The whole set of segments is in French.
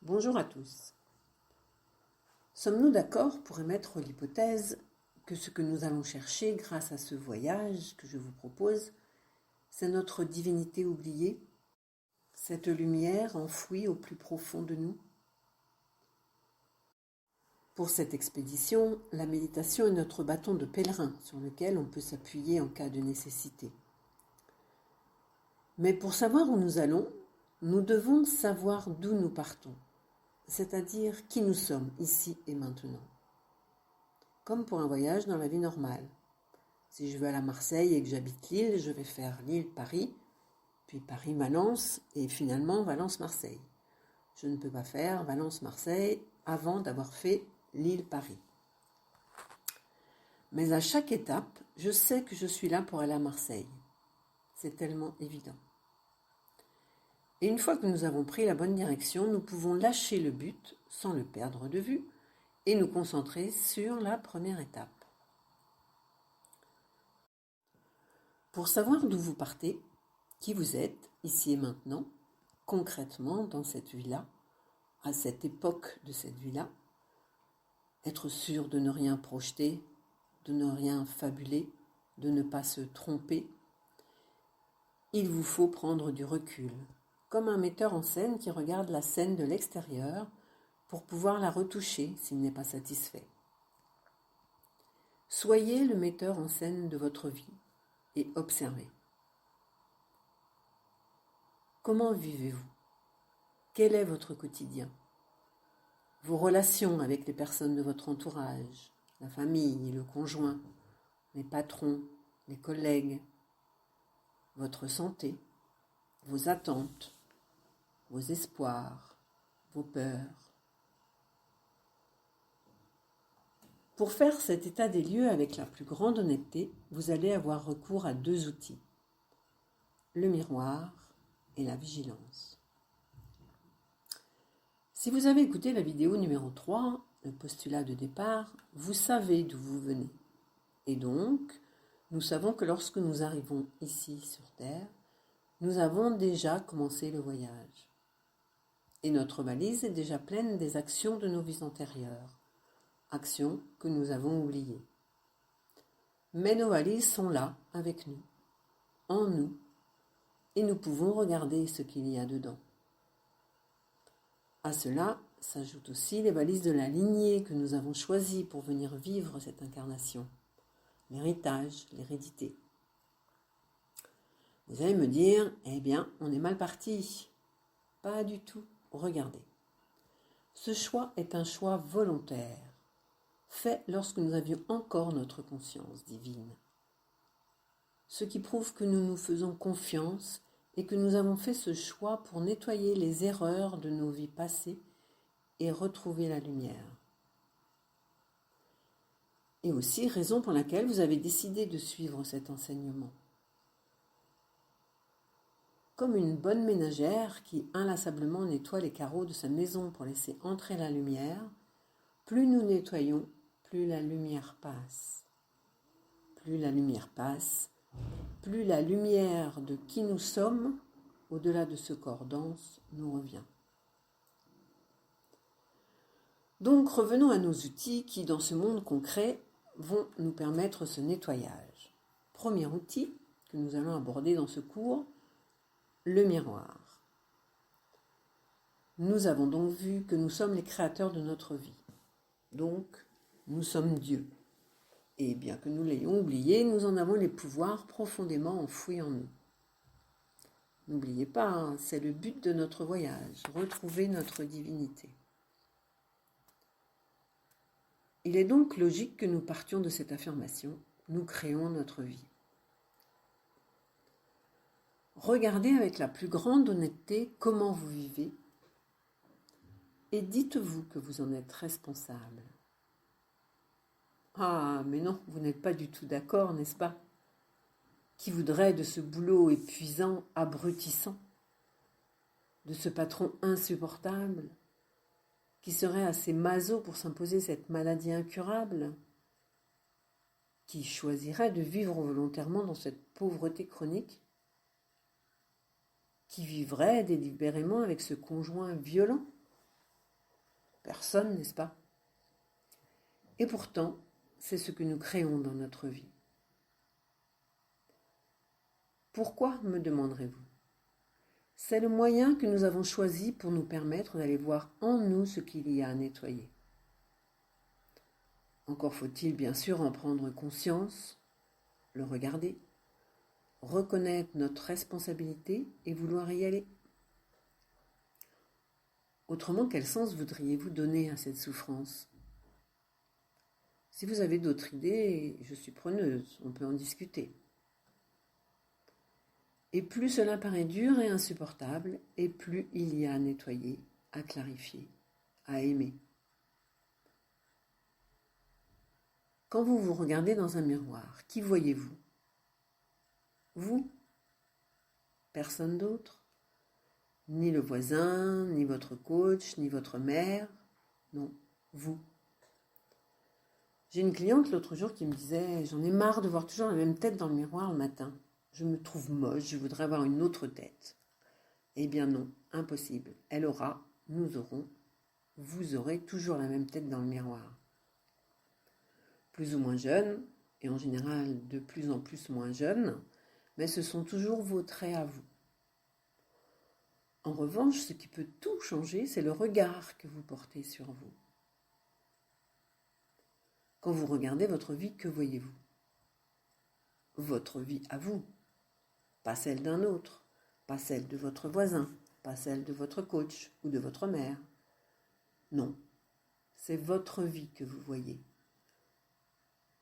Bonjour à tous. Sommes-nous d'accord pour émettre l'hypothèse que ce que nous allons chercher grâce à ce voyage que je vous propose, c'est notre divinité oubliée, cette lumière enfouie au plus profond de nous? Pour cette expédition, la méditation est notre bâton de pèlerin sur lequel on peut s'appuyer en cas de nécessité. Mais pour savoir où nous allons, nous devons savoir d'où nous partons, c'est-à-dire qui nous sommes ici et maintenant. Comme pour un voyage dans la vie normale. Si je veux aller à Marseille et que j'habite Lille, je vais faire Lille-Paris, puis Paris-Valence et finalement Valence-Marseille. Je ne peux pas faire Valence-Marseille avant d'avoir fait Lille-Paris. Mais à chaque étape, je sais que je suis là pour aller à Marseille. C'est tellement évident. Et une fois que nous avons pris la bonne direction, nous pouvons lâcher le but sans le perdre de vue et nous concentrer sur la première étape. Pour savoir d'où vous partez, qui vous êtes, ici et maintenant, concrètement dans cette vie-là, à cette époque de cette vie-là, être sûr de ne rien projeter, de ne rien fabuler, de ne pas se tromper, il vous faut prendre du recul, comme un metteur en scène qui regarde la scène de l'extérieur pour pouvoir la retoucher s'il n'est pas satisfait. Soyez le metteur en scène de votre vie et observez. Comment vivez-vous? Quel est votre quotidien? Vos relations avec les personnes de votre entourage, la famille, le conjoint, les patrons, les collègues, votre santé, vos attentes, vos espoirs, vos peurs. Pour faire cet état des lieux avec la plus grande honnêteté, vous allez avoir recours à 2 outils, le miroir et la vigilance. Si vous avez écouté la vidéo numéro 3, le postulat de départ, vous savez d'où vous venez. Et donc, nous savons que lorsque nous arrivons ici sur Terre, nous avons déjà commencé le voyage. Et notre valise est déjà pleine des actions de nos vies antérieures, actions que nous avons oubliées. Mais nos valises sont là, avec nous, en nous, et nous pouvons regarder ce qu'il y a dedans. À cela s'ajoutent aussi les valises de la lignée que nous avons choisies pour venir vivre cette incarnation, l'héritage, l'hérédité. Vous allez me dire, eh bien, on est mal parti. Pas du tout. Regardez. Ce choix est un choix volontaire, fait lorsque nous avions encore notre conscience divine. Ce qui prouve que nous nous faisons confiance et que nous avons fait ce choix pour nettoyer les erreurs de nos vies passées et retrouver la lumière. Et aussi raison pour laquelle vous avez décidé de suivre cet enseignement. Comme une bonne ménagère qui inlassablement nettoie les carreaux de sa maison pour laisser entrer la lumière, plus nous nettoyons, plus la lumière passe. Plus la lumière passe, plus la lumière de qui nous sommes, au-delà de ce corps dense, nous revient. Donc revenons à nos outils qui, dans ce monde concret, vont nous permettre ce nettoyage. Premier outil que nous allons aborder dans ce cours, le miroir. Nous avons donc vu que nous sommes les créateurs de notre vie. Donc, nous sommes Dieu. Et bien que nous l'ayons oublié, nous en avons les pouvoirs profondément enfouis en nous. N'oubliez pas, c'est le but de notre voyage, retrouver notre divinité. Il est donc logique que nous partions de cette affirmation, nous créons notre vie. Regardez avec la plus grande honnêteté comment vous vivez et dites-vous que vous en êtes responsable. Ah, mais non, vous n'êtes pas du tout d'accord, n'est-ce pas? Qui voudrait de ce boulot épuisant, abrutissant, de ce patron insupportable, qui serait assez maso pour s'imposer cette maladie incurable, qui choisirait de vivre volontairement dans cette pauvreté chronique, qui vivrait délibérément avec ce conjoint violent, Personne, n'est-ce pas? Et pourtant, c'est ce que nous créons dans notre vie. Pourquoi, me demanderez-vous? C'est le moyen que nous avons choisi pour nous permettre d'aller voir en nous ce qu'il y a à nettoyer. Encore faut-il bien sûr en prendre conscience, le regarder, reconnaître notre responsabilité et vouloir y aller. Autrement, quel sens voudriez-vous donner à cette souffrance? Si vous avez d'autres idées, je suis preneuse, on peut en discuter. Et plus cela paraît dur et insupportable, et plus il y a à nettoyer, à clarifier, à aimer. Quand vous vous regardez dans un miroir, qui voyez-vous? Vous? Personne d'autre? Ni le voisin, ni votre coach, ni votre mère. Non, vous. J'ai une cliente l'autre jour qui me disait « J'en ai marre de voir toujours la même tête dans le miroir le matin. Je me trouve moche, je voudrais avoir une autre tête. » Eh bien non, impossible. Elle aura, nous aurons, vous aurez toujours la même tête dans le miroir. Plus ou moins jeune, et en général de plus en plus moins jeune, mais ce sont toujours vos traits à vous. En revanche, ce qui peut tout changer, c'est le regard que vous portez sur vous. Quand vous regardez votre vie, que voyez-vous? Votre vie à vous, pas celle d'un autre, pas celle de votre voisin, pas celle de votre coach ou de votre mère. Non, c'est votre vie que vous voyez.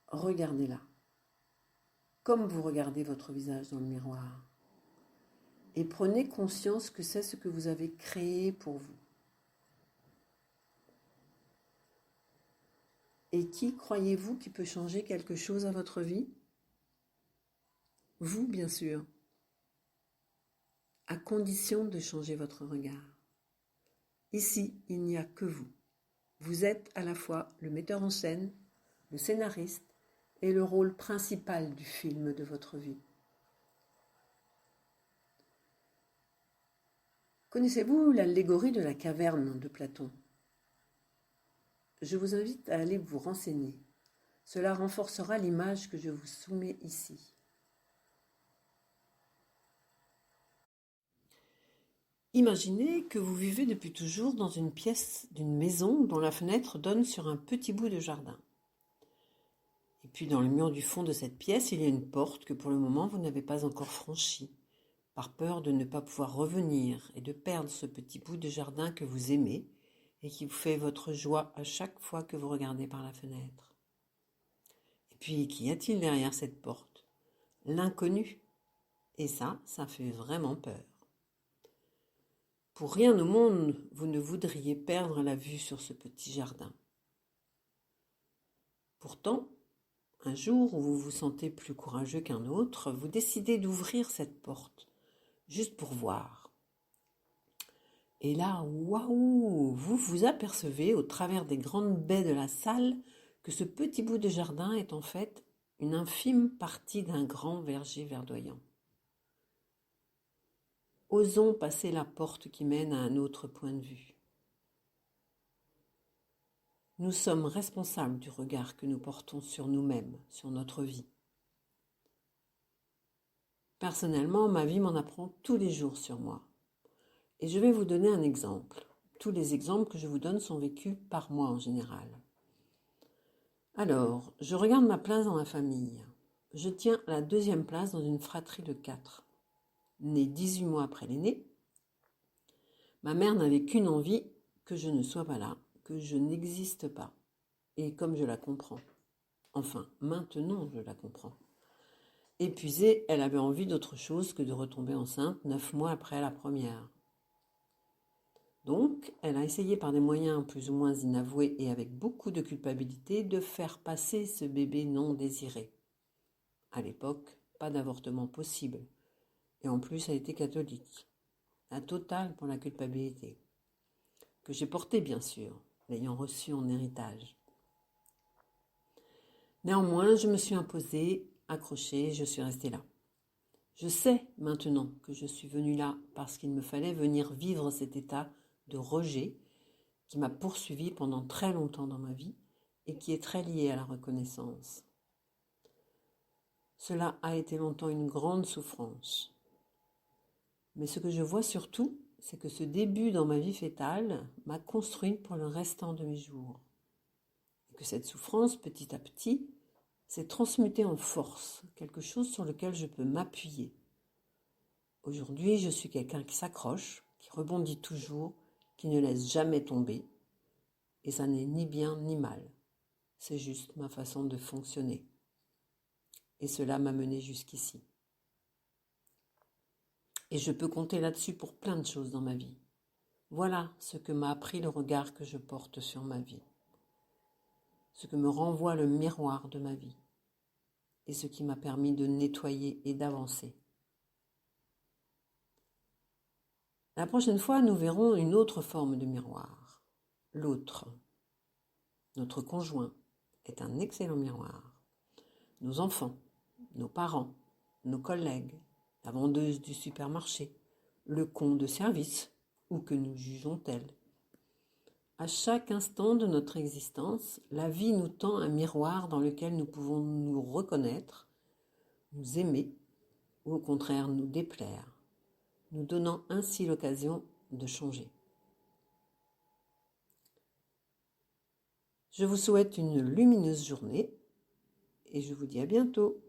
Regardez-la, comme vous regardez votre visage dans le miroir. Et prenez conscience que c'est ce que vous avez créé pour vous. Et qui croyez-vous qui peut changer quelque chose à votre vie? Vous, bien sûr, à condition de changer votre regard. Ici, il n'y a que vous. Vous êtes à la fois le metteur en scène, le scénariste et le rôle principal du film de votre vie. Connaissez-vous l'allégorie de la caverne de Platon? Je vous invite à aller vous renseigner. Cela renforcera l'image que je vous soumets ici. Imaginez que vous vivez depuis toujours dans une pièce d'une maison dont la fenêtre donne sur un petit bout de jardin. Et puis dans le mur du fond de cette pièce, il y a une porte que pour le moment vous n'avez pas encore franchie, par peur de ne pas pouvoir revenir et de perdre ce petit bout de jardin que vous aimez et qui vous fait votre joie à chaque fois que vous regardez par la fenêtre. Et puis, qu'y a-t-il derrière cette porte? L'inconnu. Et ça fait vraiment peur. Pour rien au monde, vous ne voudriez perdre la vue sur ce petit jardin. Pourtant, un jour où vous vous sentez plus courageux qu'un autre, vous décidez d'ouvrir cette porte, juste pour voir. Et là, waouh, vous vous apercevez au travers des grandes baies de la salle que ce petit bout de jardin est en fait une infime partie d'un grand verger verdoyant. Osons passer la porte qui mène à un autre point de vue. Nous sommes responsables du regard que nous portons sur nous-mêmes, sur notre vie. Personnellement, ma vie m'en apprend tous les jours sur moi. Et je vais vous donner un exemple. Tous les exemples que je vous donne sont vécus par moi en général. Alors, je regarde ma place dans ma famille. Je tiens la 2e place dans une fratrie de 4. Née 18 mois après l'aîné, ma mère n'avait qu'une envie, que je ne sois pas là, que je n'existe pas. Et comme je la comprends. Enfin, maintenant je la comprends. Épuisée, elle avait envie d'autre chose que de retomber enceinte 9 mois après la première. Donc, elle a essayé par des moyens plus ou moins inavoués et avec beaucoup de culpabilité de faire passer ce bébé non désiré. À l'époque, pas d'avortement possible. Et en plus, elle était catholique. La totale pour la culpabilité. Que j'ai portée, bien sûr, l'ayant reçue en héritage. Néanmoins, je me suis imposée, accrochée, je suis restée là. Je sais maintenant que je suis venue là parce qu'il me fallait venir vivre cet état de rejet qui m'a poursuivi pendant très longtemps dans ma vie et qui est très lié à la reconnaissance. Cela a été longtemps une grande souffrance. Mais ce que je vois surtout, c'est que ce début dans ma vie fétale m'a construit pour le restant de mes jours. Et que cette souffrance, petit à petit, s'est transmutée en force, quelque chose sur lequel je peux m'appuyer. Aujourd'hui, je suis quelqu'un qui s'accroche, qui rebondit toujours, qui ne laisse jamais tomber. Et ça n'est ni bien ni mal. C'est juste ma façon de fonctionner. Et cela m'a mené jusqu'ici. Et je peux compter là-dessus pour plein de choses dans ma vie. Voilà ce que m'a appris le regard que je porte sur ma vie. Ce que me renvoie le miroir de ma vie. Et ce qui m'a permis de nettoyer et d'avancer. La prochaine fois, nous verrons une autre forme de miroir. L'autre. Notre conjoint est un excellent miroir. Nos enfants, nos parents, nos collègues, la vendeuse du supermarché, le con de service, ou que nous jugeons tel. À chaque instant de notre existence, la vie nous tend un miroir dans lequel nous pouvons nous reconnaître, nous aimer, ou au contraire nous déplaire, nous donnant ainsi l'occasion de changer. Je vous souhaite une lumineuse journée et je vous dis à bientôt.